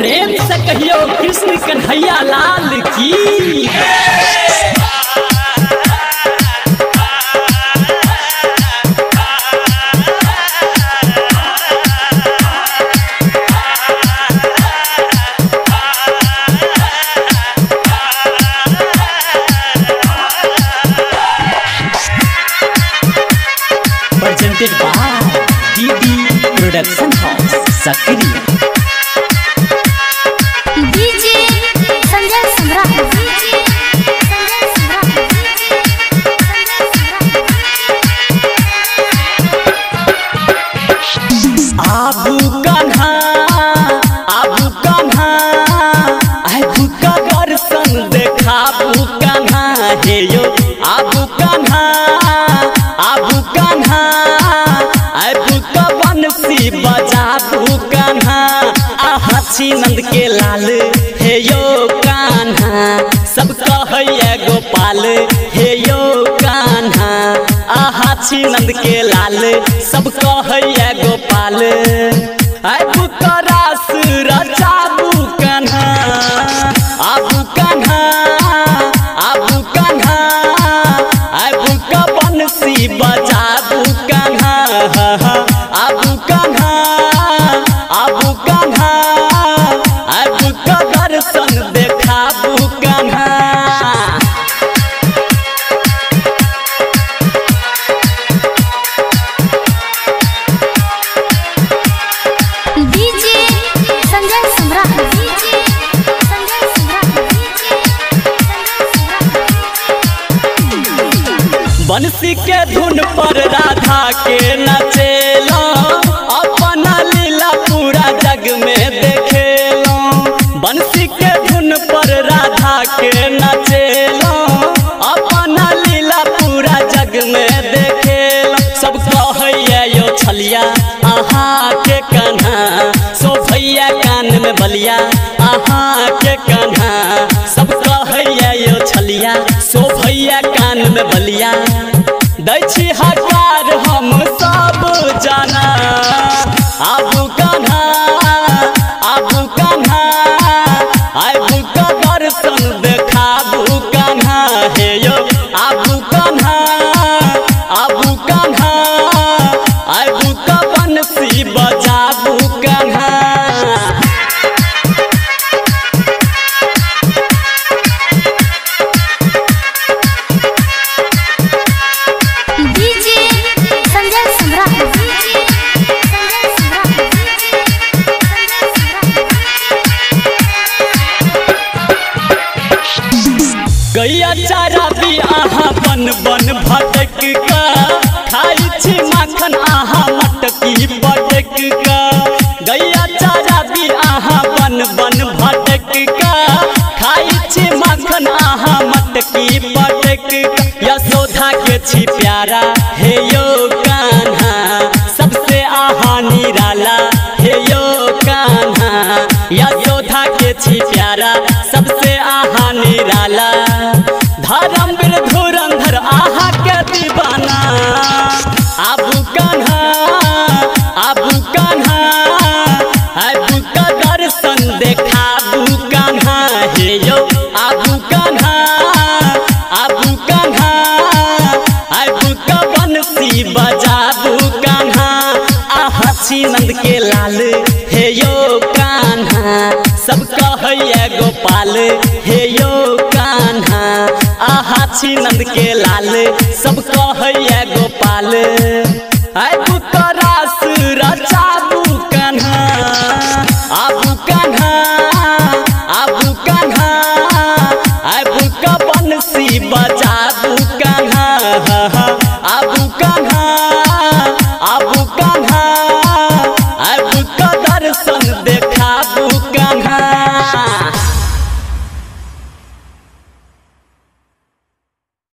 प्रेम से कहियो कृष्ण कन्हैया लाल की। Presented by DD Production House, Sakri। DJ Sanjay सम्राट। आबू कान्हा आबू का दर्शन देखाबू कान्हा हे यो। आबू कान्हा आबू का बंसी बजाबू कान्हा। आहाछी नंद के लाल हे यो कान्हा। सब कहैया गोपाल हे यो कान्हा। आहाछी नंद के लाल सब कहैया गोपाल। आबू का रास रचाबू कान्हा। आबू कान्हा आबू का बंसी बजाबू कान्हा। आबू कान्हा आबू का दर्शन देखाबू कान्हा। DJ संजय सम्राट। बंसी के धुन पर राधा के नचेलो। अपना लीला पूरा जग में देखेलो। बंसी के धुन पर राधा के नचेलो। अपना लीला पूरा जग में देखेलो। सब कहैया यो छलिया आहा के कान्हा। सो भैया कान में बलिया आहा के कान्हा। सब कहैया यो छलिया सो भैया कान में बलिया। दै छी हकार हम सब जाना। आबू कान्हा आबू का दर्शन देखाबू कान्हा हे यो। आबू कान्हा आबू का बंसी बजाबू कान्हा। DJ संजय सम्राट। गैया चारा भी आहा बन बन भटक का। खाई छी माखन आहा मटकी बटक का। गैया चारा भी आहा बन बन भटक का। खाई छी माखन आहा मटकी बटक का। यशोदा के छी प्यारा हे यो कान्हा। सबसे आहा निराला हे यो कान्हा। यशोदा के छी प्यारा सबसे आहा निराला। धर्मवीर धुरंधर आहा के दीवाना। आबू कान्हा आबू का दर्शन देखाबू कान्हा हे यो। आबू कान्हा आबू का बंसी बजाबू कान्हा। आहाछी नंद के लाल हे यो कान्हा। सब कहैया गोपाल हे यो कान्हा। आहाछी नंद के लाल सब कहैया गोपाल।